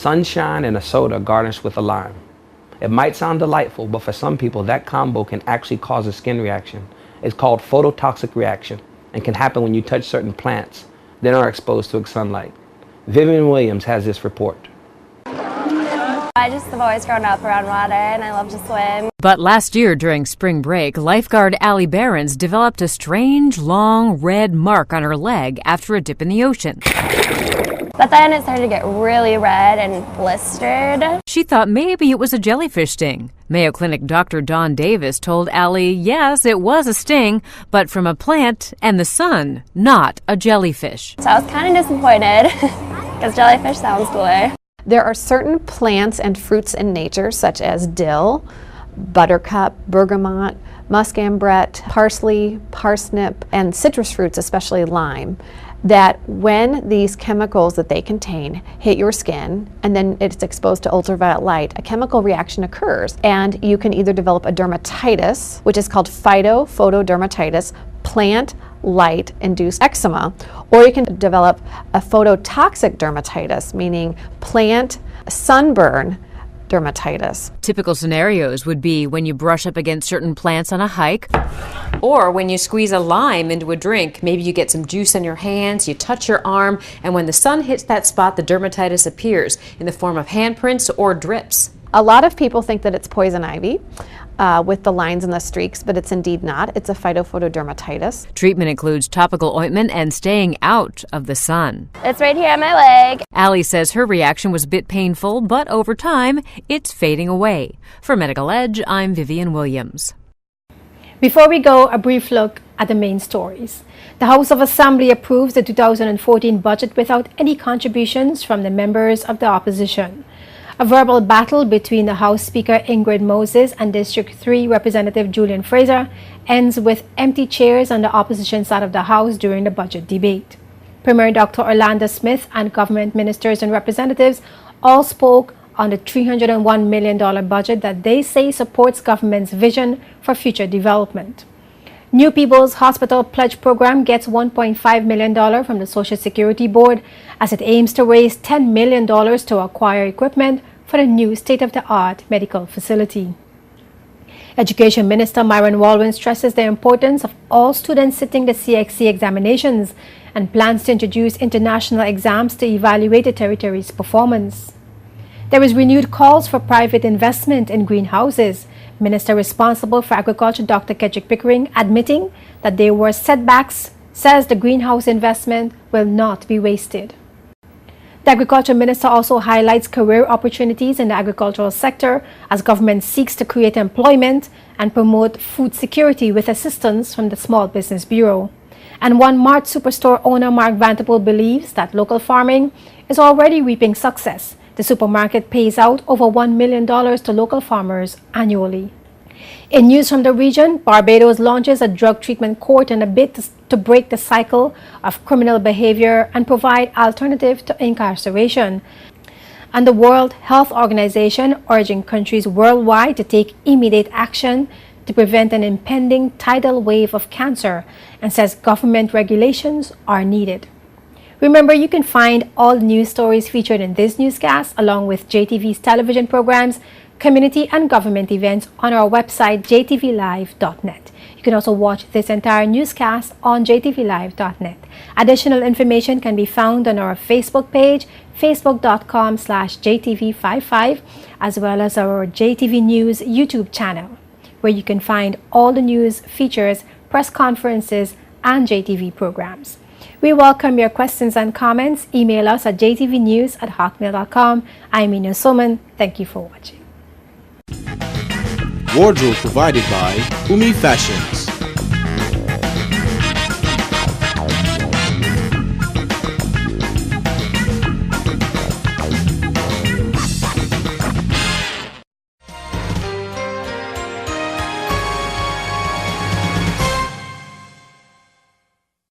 sunshine and a soda garnished with a lime. It might sound delightful, but for some people that combo can actually cause a skin reaction. It's called phototoxic reaction and can happen when you touch certain plants that are exposed to sunlight. Vivian Williams has this report. I just have always grown up around water and I love to swim. But last year during spring break, lifeguard Allie Behrens developed a strange, long, red mark on her leg after a dip in the ocean. But then it started to get really red and blistered. She thought maybe it was a jellyfish sting. Mayo Clinic Dr. Dawn Davis told Allie, yes, it was a sting, but from a plant and the sun, not a jellyfish. So I was kind of disappointed because jellyfish sounds cooler. There are certain plants and fruits in nature, such as dill, buttercup, bergamot, muscambret, parsley, parsnip, and citrus fruits, especially lime, that when these chemicals that they contain hit your skin and then it's exposed to ultraviolet light, a chemical reaction occurs and you can either develop a dermatitis, which is called phytophotodermatitis, plant light induced eczema, or you can develop a phototoxic dermatitis, meaning plant sunburn dermatitis. Typical scenarios would be when you brush up against certain plants on a hike, or when you squeeze a lime into a drink. Maybe you get some juice on your hands, you touch your arm, and when the sun hits that spot, the dermatitis appears in the form of handprints or drips. A lot of people think that it's poison ivy with the lines and the streaks, but it's indeed not. It's a phytophotodermatitis. Treatment includes topical ointment and staying out of the sun. It's right here on my leg. Allie says her reaction was a bit painful, but over time, it's fading away. For Medical Edge, I'm Vivian Williams. Before we go, a brief look at the main stories. The House of Assembly approves the 2014 budget without any contributions from the members of the opposition. A verbal battle between the House Speaker Ingrid Moses and District 3 Representative Julian Fraser ends with empty chairs on the opposition side of the House during the budget debate. Premier Dr. Orlando Smith and government ministers and representatives all spoke on the $301 million budget that they say supports government's vision for future development. New People's Hospital Pledge Program gets $1.5 million from the Social Security Board as it aims to raise $10 million to acquire equipment for the new state-of-the-art medical facility. Education Minister Myron Walwyn stresses the importance of all students sitting the CXC examinations and plans to introduce international exams to evaluate the territory's performance. There is renewed calls for private investment in greenhouses. Minister responsible for Agriculture, Dr. Kedrick Pickering, admitting that there were setbacks, says the greenhouse investment will not be wasted. The Agriculture Minister also highlights career opportunities in the agricultural sector as government seeks to create employment and promote food security with assistance from the Small Business Bureau. And one Mart Superstore owner, Mark Vanterpool, believes that local farming is already reaping success. The supermarket pays out over $1 million to local farmers annually. In news from the region, Barbados launches a drug treatment court in a bid to break the cycle of criminal behavior and provide alternative to incarceration. And the World Health Organization urging countries worldwide to take immediate action to prevent an impending tidal wave of cancer and says government regulations are needed. Remember, you can find all the news stories featured in this newscast along with JTV's television programs, community and government events on our website jtvlive.net. You can also watch this entire newscast on jtvlive.net. Additional information can be found on our Facebook page, facebook.com/jtv55, as well as our JTV News YouTube channel, where you can find all the news, features, press conferences, and JTV programs. We welcome your questions and comments. Email us at jtvnews@hotmail.com. I'm Ina Soman. Thank you for watching. Wardrobe provided by Umi Fashions.